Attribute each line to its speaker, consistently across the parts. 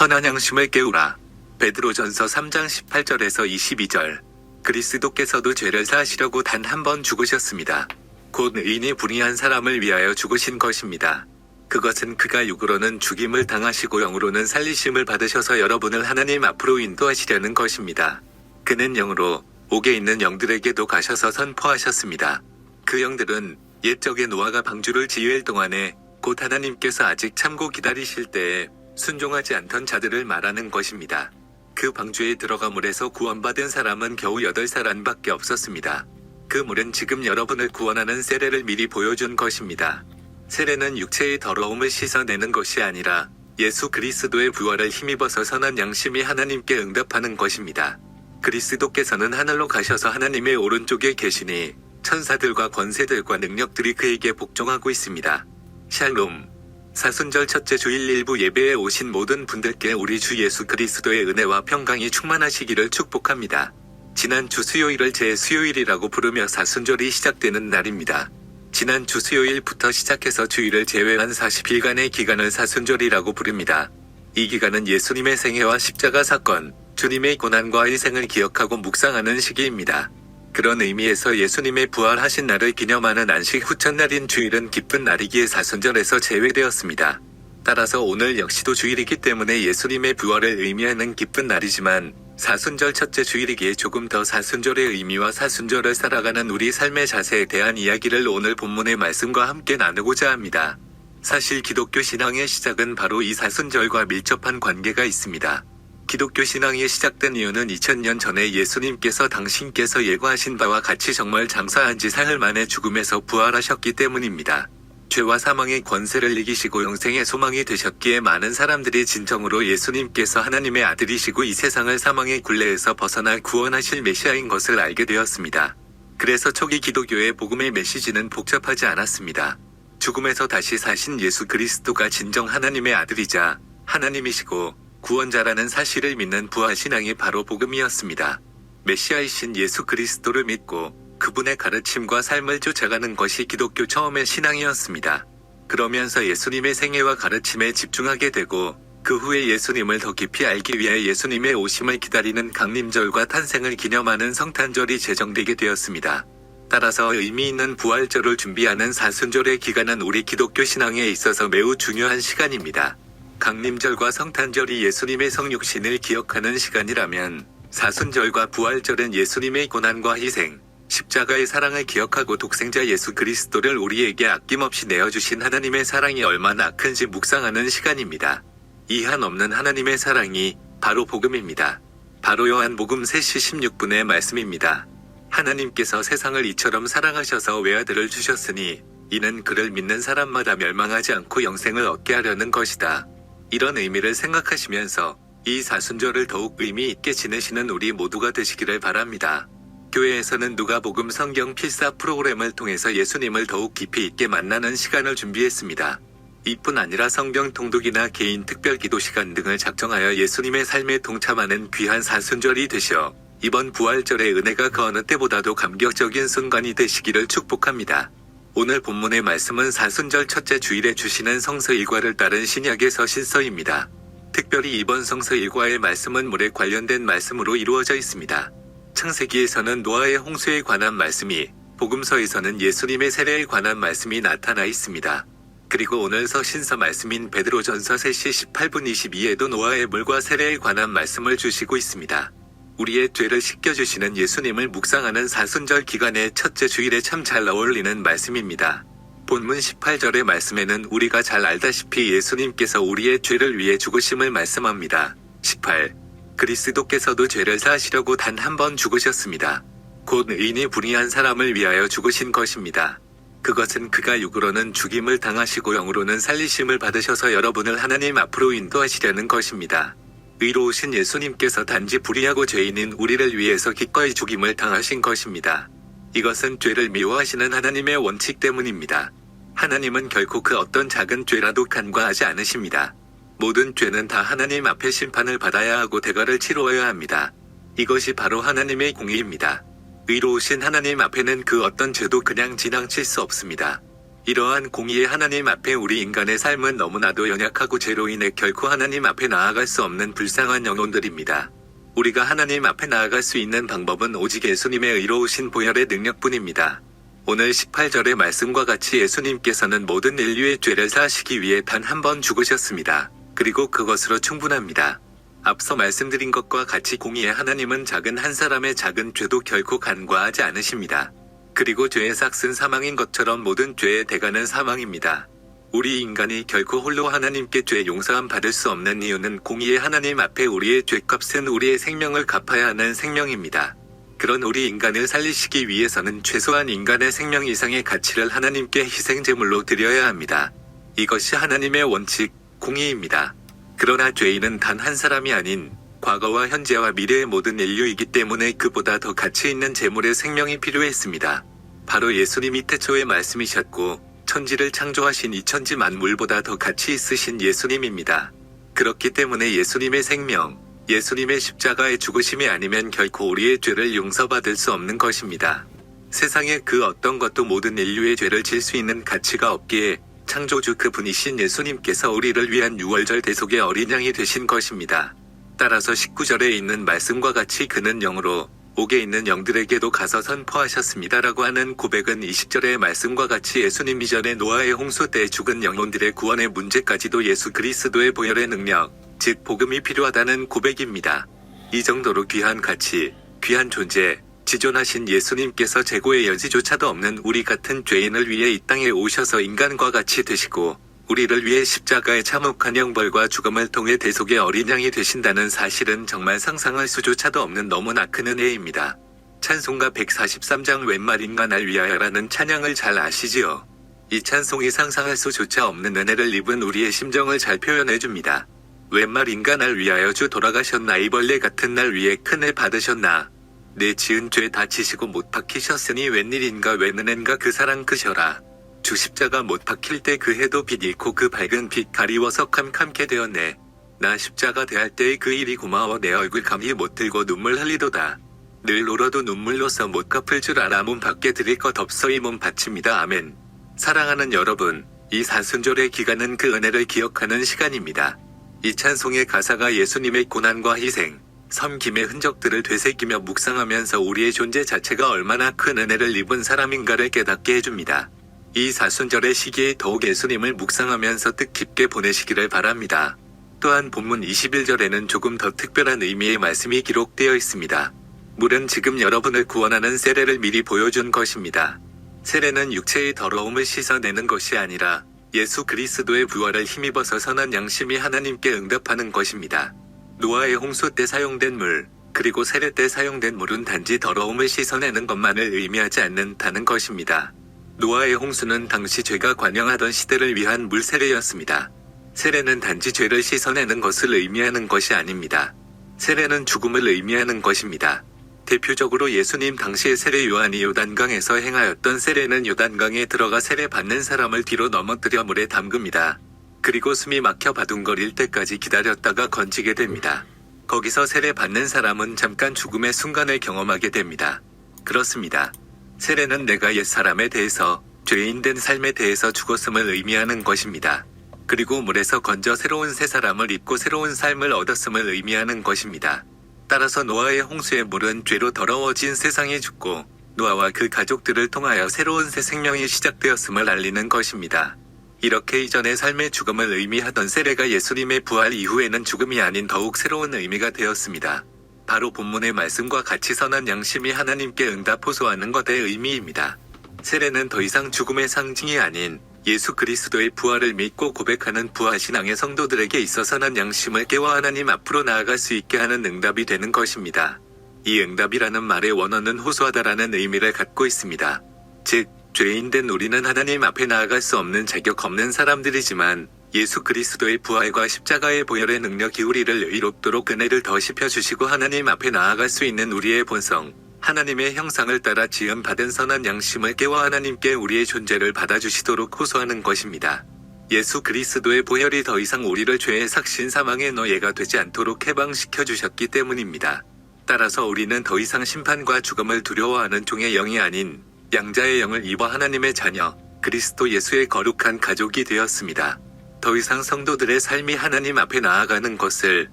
Speaker 1: 선한 양심을 깨우라. 베드로전서 3장 18절에서 22절. 그리스도께서도 죄를 사하시려고 단 한 번 죽으셨습니다. 곧 의인이 불의한 사람을 위하여 죽으신 것입니다. 그것은 그가 육으로는 죽임을 당하시고 영으로는 살리심을 받으셔서 여러분을 하나님 앞으로 인도하시려는 것입니다. 그는 영으로 옥에 있는 영들에게도 가셔서 선포하셨습니다. 그 영들은 옛적에 노아가 방주를 지을 동안에 곧 하나님께서 아직 참고 기다리실 때에 순종하지 않던 자들을 말하는 것입니다. 그 방주에 들어가 물에서 구원받은 사람은 겨우 8사람밖에 없었습니다. 그 물은 지금 여러분을 구원하는 세례를 미리 보여준 것입니다. 세례는 육체의 더러움을 씻어내는 것이 아니라 예수 그리스도의 부활을 힘입어서 선한 양심이 하나님께 응답하는 것입니다. 그리스도께서는 하늘로 가셔서 하나님의 오른쪽에 계시니 천사들과 권세들과 능력들이 그에게 복종하고 있습니다. 샬롬. 사순절 첫째 주일 일부 예배에 오신 모든 분들께 우리 주 예수 그리스도의 은혜와 평강이 충만하시기를 축복합니다. 지난 주 수요일을 제-수요일이라고 부르며 사순절이 시작되는 날입니다. 지난 주 수요일부터 시작해서 주일을 제외한 40일간의 기간을 사순절이라고 부릅니다. 이 기간은 예수님의 생애와 십자가 사건, 주님의 고난과 희생을 기억하고 묵상하는 시기입니다. 그런 의미에서 예수님의 부활하신 날을 기념하는 안식 후 첫날인 주일은 기쁜 날이기에 사순절에서 제외되었습니다. 따라서 오늘 역시도 주일이기 때문에 예수님의 부활을 의미하는 기쁜 날이지만 사순절 첫째 주일이기에 조금 더 사순절의 의미와 사순절을 살아가는 우리 삶의 자세에 대한 이야기를 오늘 본문의 말씀과 함께 나누고자 합니다. 사실 기독교 신앙의 시작은 바로 이 사순절과 밀접한 관계가 있습니다. 기독교 신앙이 시작된 이유는 2000년 전에 예수님께서 당신께서 예고하신 바와 같이 정말 장사한 지 사흘 만에 죽음에서 부활하셨기 때문입니다. 죄와 사망의 권세를 이기시고 영생의 소망이 되셨기에 많은 사람들이 진정으로 예수님께서 하나님의 아들이시고 이 세상을 사망의 굴레에서 벗어나 구원하실 메시아인 것을 알게 되었습니다. 그래서 초기 기독교의 복음의 메시지는 복잡하지 않았습니다. 죽음에서 다시 사신 예수 그리스도가 진정 하나님의 아들이자 하나님이시고 구원자라는 사실을 믿는 부활신앙이 바로 복음이었습니다. 메시아이신 예수 그리스도를 믿고 그분의 가르침과 삶을 쫓아가는 것이 기독교 처음의 신앙이었습니다. 그러면서 예수님의 생애와 가르침에 집중하게 되고 그 후에 예수님을 더 깊이 알기 위해 예수님의 오심을 기다리는 강림절과 탄생을 기념하는 성탄절이 제정되게 되었습니다. 따라서 의미 있는 부활절을 준비하는 사순절의 기간은 우리 기독교 신앙에 있어서 매우 중요한 시간입니다. 강림절과 성탄절이 예수님의 성육신을 기억하는 시간이라면 사순절과 부활절은 예수님의 고난과 희생, 십자가의 사랑을 기억하고 독생자 예수 그리스도를 우리에게 아낌없이 내어주신 하나님의 사랑이 얼마나 큰지 묵상하는 시간입니다. 이 한없는 하나님의 사랑이 바로 복음입니다. 바로 요한복음 3시 16분의 말씀입니다. 하나님께서 세상을 이처럼 사랑하셔서 외아들을 주셨으니 이는 그를 믿는 사람마다 멸망하지 않고 영생을 얻게 하려는 것이다. 이런 의미를 생각하시면서 이 사순절을 더욱 의미 있게 지내시는 우리 모두가 되시기를 바랍니다. 교회에서는 누가복음 성경 필사 프로그램을 통해서 예수님을 더욱 깊이 있게 만나는 시간을 준비했습니다. 이뿐 아니라 성경 통독이나 개인 특별 기도 시간 등을 작정하여 예수님의 삶에 동참하는 귀한 사순절이 되시어 이번 부활절의 은혜가 그 어느 때보다도 감격적인 순간이 되시기를 축복합니다. 오늘 본문의 말씀은 사순절 첫째 주일에 주시는 성서 일과를 따른 신약의 서신서입니다. 특별히 이번 성서 일과의 말씀은 물에 관련된 말씀으로 이루어져 있습니다. 창세기에서는 노아의 홍수에 관한 말씀이, 복음서에서는 예수님의 세례에 관한 말씀이 나타나 있습니다. 그리고 오늘 서신서 말씀인 베드로전서 3시 18분 22에도 노아의 물과 세례에 관한 말씀을 주시고 있습니다. 우리의 죄를 씻겨주시는 예수님을 묵상하는 사순절 기간의 첫째 주일에 참 잘 어울리는 말씀입니다. 본문 18절의 말씀에는 우리가 잘 알다시피 예수님께서 우리의 죄를 위해 죽으심을 말씀합니다. 18. 그리스도께서도 죄를 사하시려고 단 한 번 죽으셨습니다. 곧 의인이 불의한 사람을 위하여 죽으신 것입니다. 그것은 그가 육으로는 죽임을 당하시고 영으로는 살리심을 받으셔서 여러분을 하나님 앞으로 인도하시려는 것입니다. 의로우신 예수님께서 단지 불의하고 죄인인 우리를 위해서 기꺼이 죽임을 당하신 것입니다. 이것은 죄를 미워하시는 하나님의 원칙 때문입니다. 하나님은 결코 그 어떤 작은 죄라도 간과하지 않으십니다. 모든 죄는 다 하나님 앞에 심판을 받아야 하고 대가를 치루어야 합니다. 이것이 바로 하나님의 공의입니다. 의로우신 하나님 앞에는 그 어떤 죄도 그냥 지나칠 수 없습니다. 이러한 공의의 하나님 앞에 우리 인간의 삶은 너무나도 연약하고 죄로 인해 결코 하나님 앞에 나아갈 수 없는 불쌍한 영혼들입니다. 우리가 하나님 앞에 나아갈 수 있는 방법은 오직 예수님의 의로우신 보혈의 능력뿐입니다. 오늘 18절의 말씀과 같이 예수님께서는 모든 인류의 죄를 사하시기 위해 단 한 번 죽으셨습니다. 그리고 그것으로 충분합니다. 앞서 말씀드린 것과 같이 공의의 하나님은 작은 한 사람의 작은 죄도 결코 간과하지 않으십니다. 그리고 죄의 삭은 사망인 것처럼 모든 죄의 대가는 사망입니다. 우리 인간이 결코 홀로 하나님께 죄 용서함 받을 수 없는 이유는 공의의 하나님 앞에 우리의 죄값은 우리의 생명을 갚아야 하는 생명입니다. 그런 우리 인간을 살리시기 위해서는 최소한 인간의 생명 이상의 가치를 하나님께 희생제물로 드려야 합니다. 이것이 하나님의 원칙, 공의입니다. 그러나 죄인은 단 한 사람이 아닌 과거와 현재와 미래의 모든 인류이기 때문에 그보다 더 가치 있는 제물의 생명이 필요했습니다. 바로 예수님이 태초에 말씀이셨고 천지를 창조하신 이 천지 만물보다 더 가치 있으신 예수님입니다. 그렇기 때문에 예수님의 생명, 예수님의 십자가의 죽으심이 아니면 결코 우리의 죄를 용서받을 수 없는 것입니다. 세상에 그 어떤 것도 모든 인류의 죄를 질 수 있는 가치가 없기에 창조주 그분이신 예수님께서 우리를 위한 유월절 대속의 어린 양이 되신 것입니다. 따라서 19절에 있는 말씀과 같이 그는 영으로 옥에 있는 영들에게도 가서 선포하셨습니다라고 하는 고백은 20절의 말씀과 같이 예수님 이전에 노아의 홍수 때 죽은 영혼들의 구원의 문제까지도 예수 그리스도의 보혈의 능력, 즉 복음이 필요하다는 고백입니다. 이 정도로 귀한 가치, 귀한 존재, 지존하신 예수님께서 재고의 여지조차도 없는 우리 같은 죄인을 위해 이 땅에 오셔서 인간과 같이 되시고 우리를 위해 십자가의 참혹한 형벌과 죽음을 통해 대속의 어린 양이 되신다는 사실은 정말 상상할 수조차도 없는 너무나 큰 은혜입니다. 찬송가 143장 웬 말인가 날 위하여라는 찬양을 잘 아시지요? 이 찬송이 상상할 수조차 없는 은혜를 입은 우리의 심정을 잘 표현해줍니다. 웬 말인가 날 위하여 주 돌아가셨나 이 벌레 같은 날 위해 큰 애 받으셨나 내 지은 죄 다 지시고 못 박히셨으니 웬일인가 웬 은혜인가 그 사랑 크셔라. 주 십자가 못 박힐 때 그 해도 빛 잃고 그 밝은 빛 가리워서 캄캄케 되었네. 나 십자가 대할 때의 그 일이 고마워 내 얼굴 감히 못 들고 눈물 흘리도다. 늘 울어도 눈물로서 못 갚을 줄 알아 몸 밖에 드릴 것 없어 이 몸 바칩니다. 아멘. 사랑하는 여러분, 이 사순절의 기간은 그 은혜를 기억하는 시간입니다. 이 찬송의 가사가 예수님의 고난과 희생, 섬김의 흔적들을 되새기며 묵상하면서 우리의 존재 자체가 얼마나 큰 은혜를 입은 사람인가를 깨닫게 해줍니다. 이 사순절의 시기에 더욱 예수님을 묵상하면서 뜻깊게 보내시기를 바랍니다. 또한 본문 21절에는 조금 더 특별한 의미의 말씀이 기록되어 있습니다. 물은 지금 여러분을 구원하는 세례를 미리 보여준 것입니다. 세례는 육체의 더러움을 씻어내는 것이 아니라 예수 그리스도의 부활을 힘입어서 선한 양심이 하나님께 응답하는 것입니다. 노아의 홍수 때 사용된 물, 그리고 세례 때 사용된 물은 단지 더러움을 씻어내는 것만을 의미하지 않는다는 것입니다. 노아의 홍수는 당시 죄가 관영하던 시대를 위한 물세례였습니다. 세례는 단지 죄를 씻어내는 것을 의미하는 것이 아닙니다. 세례는 죽음을 의미하는 것입니다. 대표적으로 예수님 당시의 세례 요한이 요단강에서 행하였던 세례는 요단강에 들어가 세례 받는 사람을 뒤로 넘어뜨려 물에 담급니다. 그리고 숨이 막혀 바둥거릴 때까지 기다렸다가 건지게 됩니다. 거기서 세례 받는 사람은 잠깐 죽음의 순간을 경험하게 됩니다. 그렇습니다. 세례는 내가 옛 사람에 대해서, 죄인된 삶에 대해서 죽었음을 의미하는 것입니다. 그리고 물에서 건져 새로운 새 사람을 입고 새로운 삶을 얻었음을 의미하는 것입니다. 따라서 노아의 홍수의 물은 죄로 더러워진 세상에 죽고 노아와 그 가족들을 통하여 새로운 새 생명이 시작되었음을 알리는 것입니다. 이렇게 이전의 삶의 죽음을 의미하던 세례가 예수님의 부활 이후에는 죽음이 아닌 더욱 새로운 의미가 되었습니다. 바로 본문의 말씀과 같이 선한 양심이 하나님께 응답 호소하는 것의 의미입니다. 세례는 더 이상 죽음의 상징이 아닌 예수 그리스도의 부활을 믿고 고백하는 부활신앙의 성도들에게 있어 선한 양심을 깨워 하나님 앞으로 나아갈 수 있게 하는 응답이 되는 것입니다. 이 응답이라는 말의 원어는 호소하다라는 의미를 갖고 있습니다. 즉, 죄인된 우리는 하나님 앞에 나아갈 수 없는 자격 없는 사람들이지만 예수 그리스도의 부활과 십자가의 보혈의 능력이 우리를 의롭도록 은혜를 더 씹혀주시고 하나님 앞에 나아갈 수 있는 우리의 본성, 하나님의 형상을 따라 지음 받은 선한 양심을 깨워 하나님께 우리의 존재를 받아주시도록 호소하는 것입니다. 예수 그리스도의 보혈이 더 이상 우리를 죄의 삭신 사망의 노예가 되지 않도록 해방시켜 주셨기 때문입니다. 따라서 우리는 더 이상 심판과 죽음을 두려워하는 종의 영이 아닌 양자의 영을 입어 하나님의 자녀, 그리스도 예수의 거룩한 가족이 되었습니다. 더 이상 성도들의 삶이 하나님 앞에 나아가는 것을,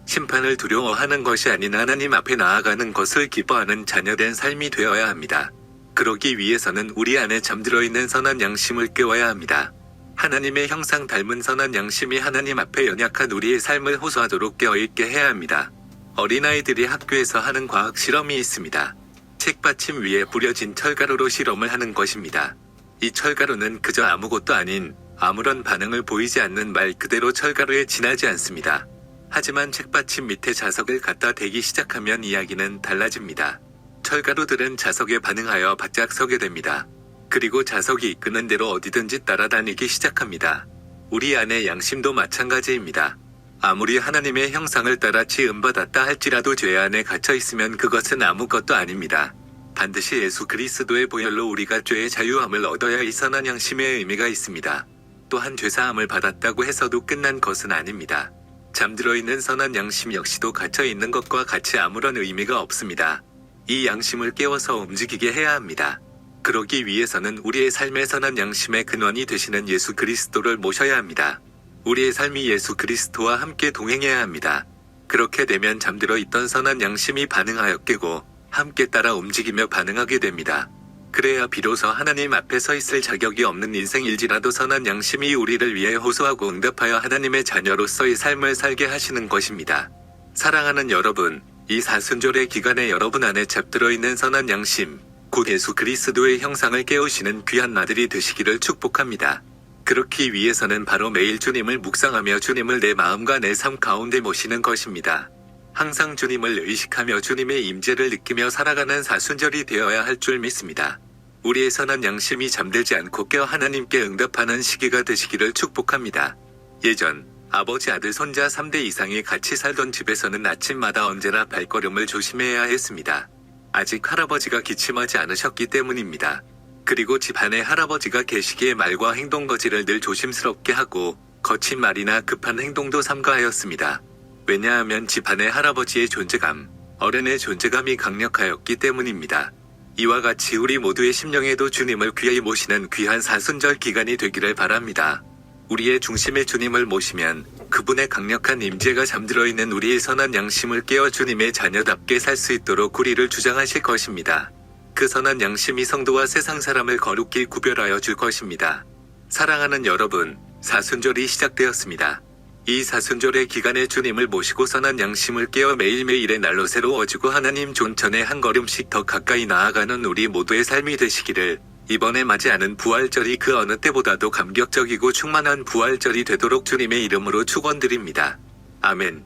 Speaker 1: 심판을 두려워하는 것이 아닌 하나님 앞에 나아가는 것을 기뻐하는 자녀된 삶이 되어야 합니다. 그러기 위해서는 우리 안에 잠들어 있는 선한 양심을 깨워야 합니다. 하나님의 형상 닮은 선한 양심이 하나님 앞에 연약한 우리의 삶을 호소하도록 깨어있게 해야 합니다. 어린아이들이 학교에서 하는 과학 실험이 있습니다. 책받침 위에 뿌려진 철가루로 실험을 하는 것입니다. 이 철가루는 그저 아무것도 아닌, 아무런 반응을 보이지 않는 말 그대로 철가루에 지나지 않습니다. 하지만 책받침 밑에 자석을 갖다 대기 시작하면 이야기는 달라집니다. 철가루들은 자석에 반응하여 바짝 서게 됩니다. 그리고 자석이 이끄는 대로 어디든지 따라다니기 시작합니다. 우리 안의 양심도 마찬가지입니다. 아무리 하나님의 형상을 따라 지음받았다 할지라도 죄 안에 갇혀 있으면 그것은 아무것도 아닙니다. 반드시 예수 그리스도의 보혈로 우리가 죄의 자유함을 얻어야 이 선한 양심의 의미가 있습니다. 또한 죄사함을 받았다고 해서도 끝난 것은 아닙니다. 잠들어 있는 선한 양심 역시도 갇혀 있는 것과 같이 아무런 의미가 없습니다. 이 양심을 깨워서 움직이게 해야 합니다. 그러기 위해서는 우리의 삶의 선한 양심의 근원이 되시는 예수 그리스도를 모셔야 합니다. 우리의 삶이 예수 그리스도와 함께 동행해야 합니다. 그렇게 되면 잠들어 있던 선한 양심이 반응하여 깨고 함께 따라 움직이며 반응하게 됩니다. 그래야 비로소 하나님 앞에 서 있을 자격이 없는 인생일지라도 선한 양심이 우리를 위해 호소하고 응답하여 하나님의 자녀로서의 삶을 살게 하시는 것입니다. 사랑하는 여러분, 이 사순절의 기간에 여러분 안에 잡들어 있는 선한 양심, 곧 예수 그리스도의 형상을 깨우시는 귀한 나들이 되시기를 축복합니다. 그렇기 위해서는 바로 매일 주님을 묵상하며 주님을 내 마음과 내 삶 가운데 모시는 것입니다. 항상 주님을 의식하며 주님의 임재를 느끼며 살아가는 사순절이 되어야 할 줄 믿습니다. 우리의 선한 양심이 잠들지 않고 깨어 하나님께 응답하는 시기가 되시기를 축복합니다. 예전 아버지 아들 손자 3대 이상이 같이 살던 집에서는 아침마다 언제나 발걸음을 조심해야 했습니다. 아직 할아버지가 기침하지 않으셨기 때문입니다. 그리고 집안에 할아버지가 계시기에 말과 행동거지를 늘 조심스럽게 하고 거친 말이나 급한 행동도 삼가하였습니다. 왜냐하면 집안에 할아버지의 존재감, 어른의 존재감이 강력하였기 때문입니다. 이와 같이 우리 모두의 심령에도 주님을 귀하게 모시는 귀한 사순절 기간이 되기를 바랍니다. 우리의 중심에 주님을 모시면 그분의 강력한 임재가 잠들어 있는 우리의 선한 양심을 깨어 주님의 자녀답게 살 수 있도록 우리를 주장하실 것입니다. 그 선한 양심이 성도와 세상 사람을 거룩히 구별하여 줄 것입니다. 사랑하는 여러분, 사순절이 시작되었습니다. 이 사순절의 기간에 주님을 모시고 선한 양심을 깨어 매일매일의 날로 새로워지고 하나님 존천에 한 걸음씩 더 가까이 나아가는 우리 모두의 삶이 되시기를, 이번에 맞이하는 부활절이 그 어느 때보다도 감격적이고 충만한 부활절이 되도록 주님의 이름으로 축원드립니다. 아멘.